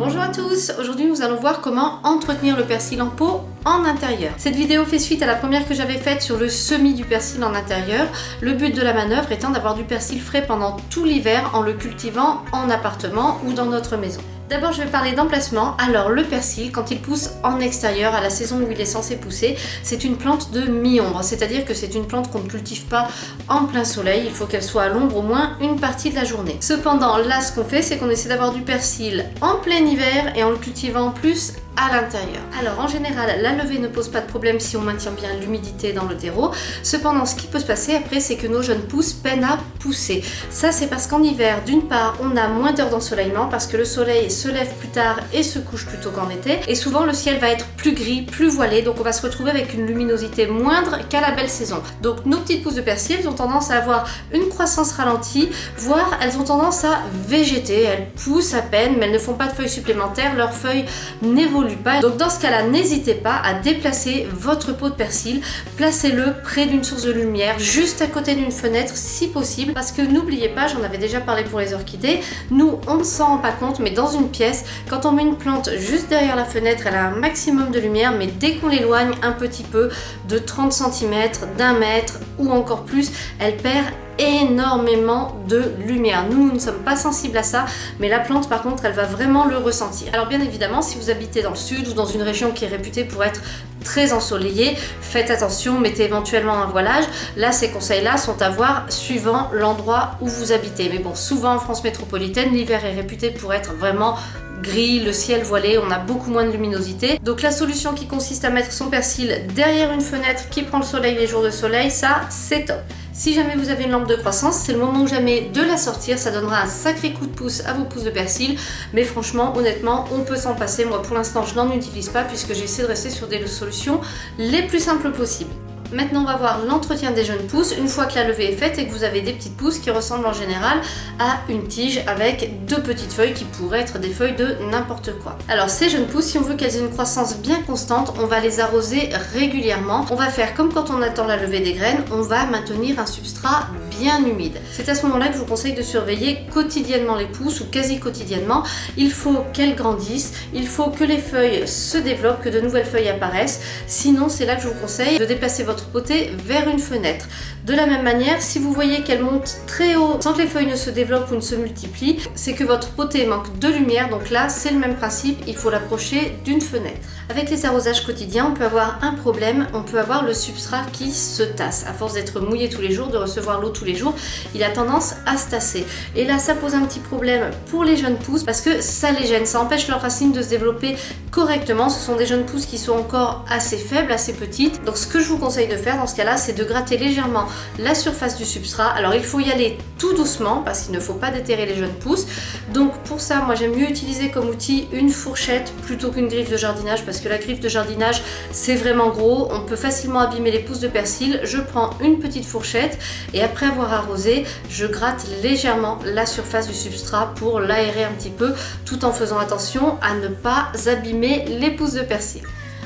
Bonjour à tous, aujourd'hui nous allons voir comment entretenir le persil en pot en intérieur. Cette vidéo fait suite à la première que j'avais faite sur le semis du persil en intérieur. Le but de la manœuvre étant d'avoir du persil frais pendant tout l'hiver en le cultivant en appartement ou dans notre maison. D'abord je vais parler d'emplacement. Alors le persil, quand il pousse en extérieur à la saison où il est censé pousser, c'est une plante de mi-ombre, c'est-à-dire que c'est une plante qu'on ne cultive pas en plein soleil, il faut qu'elle soit à l'ombre au moins une partie de la journée. Cependant là ce qu'on fait, c'est qu'on essaie d'avoir du persil en plein hiver et en le cultivant en plus à l'intérieur. Alors en général la levée ne pose pas de problème si on maintient bien l'humidité dans le terreau. Cependant ce qui peut se passer après, c'est que nos jeunes pousses peinent à pousser. Ça c'est parce qu'en hiver, d'une part on a moins d'heures d'ensoleillement parce que le soleil se lève plus tard et se couche plus tôt qu'en été, et souvent le ciel va être plus gris, plus voilé, donc on va se retrouver avec une luminosité moindre qu'à la belle saison. Donc nos petites pousses de persil, elles ont tendance à avoir une croissance ralentie, voire elles ont tendance à végéter. Elles poussent à peine mais elles ne font pas de feuilles supplémentaires, leurs feuilles n'évoluent pas. Donc dans ce cas-là, n'hésitez pas à déplacer votre pot de persil, placez-le près d'une source de lumière, juste à côté d'une fenêtre si possible, parce que n'oubliez pas, j'en avais déjà parlé pour les orchidées, nous on ne s'en rend pas compte, mais dans une pièce, quand on met une plante juste derrière la fenêtre, elle a un maximum de lumière, mais dès qu'on l'éloigne un petit peu de 30 cm, d'1 mètre ou encore plus, elle perd énormément de lumière. Nous ne sommes pas sensibles à ça, mais la plante par contre elle va vraiment le ressentir. Alors bien évidemment, si vous habitez dans le sud ou dans une région qui est réputée pour être très ensoleillée, faites attention, mettez éventuellement un voilage. Là ces conseils là sont à voir suivant l'endroit où vous habitez, mais bon, souvent en France métropolitaine l'hiver est réputé pour être vraiment gris, le ciel voilé, on a beaucoup moins de luminosité. Donc la solution qui consiste à mettre son persil derrière une fenêtre qui prend le soleil les jours de soleil, ça c'est top. Si jamais vous avez une lampe de croissance, c'est le moment ou jamais de la sortir, ça donnera un sacré coup de pouce à vos pousses de persil, mais franchement, honnêtement, on peut s'en passer. Moi pour l'instant je n'en utilise pas puisque j'essaie de rester sur des solutions les plus simples possibles. Maintenant on va voir l'entretien des jeunes pousses une fois que la levée est faite et que vous avez des petites pousses qui ressemblent en général à une tige avec deux petites feuilles qui pourraient être des feuilles de n'importe quoi. Alors ces jeunes pousses, si on veut qu'elles aient une croissance bien constante, on va les arroser régulièrement. On va faire comme quand on attend la levée des graines, on va maintenir un substrat bien humide. C'est à ce moment-là que je vous conseille de surveiller quotidiennement les pousses ou quasi quotidiennement. Il faut qu'elles grandissent, il faut que les feuilles se développent, que de nouvelles feuilles apparaissent. Sinon c'est là que je vous conseille de déplacer votre potée vers une fenêtre. De la même manière, si vous voyez qu'elle monte très haut sans que les feuilles ne se développent ou ne se multiplient, c'est que votre potée manque de lumière, donc là c'est le même principe, il faut l'approcher d'une fenêtre. Avec les arrosages quotidiens, on peut avoir un problème, on peut avoir le substrat qui se tasse. À force d'être mouillé tous les jours, de recevoir l'eau tous les jours, il a tendance à se tasser. Et là ça pose un petit problème pour les jeunes pousses parce que ça les gêne, ça empêche leurs racines de se développer correctement. Ce sont des jeunes pousses qui sont encore assez faibles, assez petites. Donc ce que je vous conseille de faire dans ce cas-là, c'est de gratter légèrement la surface du substrat. Alors il faut y aller tout doucement parce qu'il ne faut pas déterrer les jeunes pousses. Donc pour ça, moi j'aime mieux utiliser comme outil une fourchette plutôt qu'une griffe de jardinage parce que la griffe de jardinage c'est vraiment gros, on peut facilement abîmer les pousses de persil. Je prends une petite fourchette et après avoir arrosé, je gratte légèrement la surface du substrat pour l'aérer un petit peu tout en faisant attention à ne pas abîmer les pousses de persil.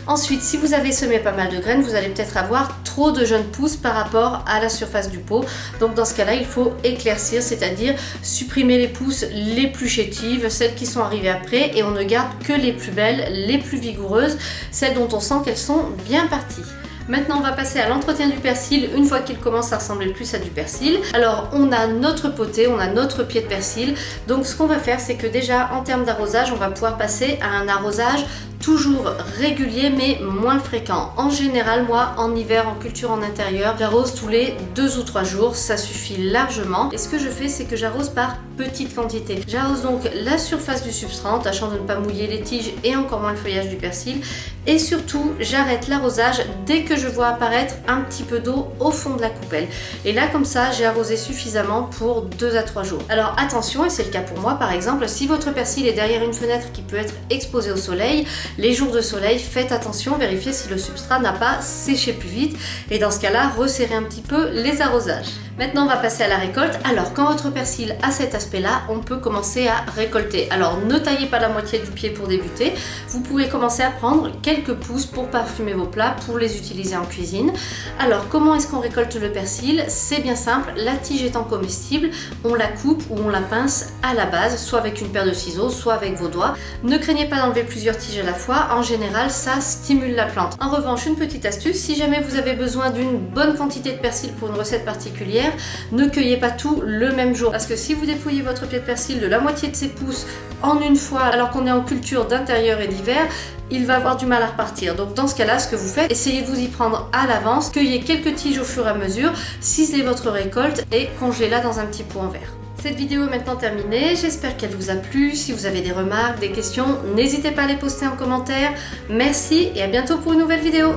Ensuite, si vous avez semé pas mal de graines, vous allez peut-être avoir trop de jeunes pousses par rapport à la surface du pot. Donc dans ce cas-là, il faut éclaircir, c'est-à-dire supprimer les pousses les plus chétives, celles qui sont arrivées après, et on ne garde que les plus belles, les plus vigoureuses, celles dont on sent qu'elles sont bien parties. Maintenant on va passer à l'entretien du persil une fois qu'il commence à ressembler plus à du persil. Alors on a notre potée, on a notre pied de persil. Donc ce qu'on va faire, c'est que déjà en termes d'arrosage, on va pouvoir passer à un arrosage toujours régulier mais moins fréquent. En général, moi en hiver en culture en intérieur, j'arrose tous les 2 ou 3 jours, ça suffit largement. Et ce que je fais, c'est que j'arrose par petite quantité. J'arrose donc la surface du substrat en tâchant de ne pas mouiller les tiges et encore moins le feuillage du persil. Et surtout, j'arrête l'arrosage dès que je vois apparaître un petit peu d'eau au fond de la coupelle. Et là, comme ça, j'ai arrosé suffisamment pour 2 à 3 jours. Alors attention, et c'est le cas pour moi par exemple, si votre persil est derrière une fenêtre qui peut être exposée au soleil, les jours de soleil, faites attention, vérifiez si le substrat n'a pas séché plus vite. Et dans ce cas-là, resserrez un petit peu les arrosages. Maintenant, on va passer à la récolte. Alors, quand votre persil a cet aspect-là, on peut commencer à récolter. Alors, ne taillez pas la moitié du pied pour débuter. Vous pouvez commencer à prendre quelques pousses pour parfumer vos plats, pour les utiliser en cuisine. Alors, comment est-ce qu'on récolte le persil? C'est bien simple. La tige étant comestible, on la coupe ou on la pince à la base, soit avec une paire de ciseaux, soit avec vos doigts. Ne craignez pas d'enlever plusieurs tiges à la fois. En général, ça stimule la plante. En revanche, une petite astuce, si jamais vous avez besoin d'une bonne quantité de persil pour une recette particulière, ne cueillez pas tout le même jour, parce que si vous dépouillez votre pied de persil de la moitié de ses pousses en une fois alors qu'on est en culture d'intérieur et d'hiver, il va avoir du mal à repartir. Donc dans ce cas-là, ce que vous faites, essayez de vous y prendre à l'avance, cueillez quelques tiges au fur et à mesure, ciselez votre récolte et congelez-la dans un petit pot en verre. Cette vidéo est maintenant terminée, j'espère qu'elle vous a plu. Si vous avez des remarques, des questions, n'hésitez pas à les poster en commentaire. Merci et à bientôt pour une nouvelle vidéo.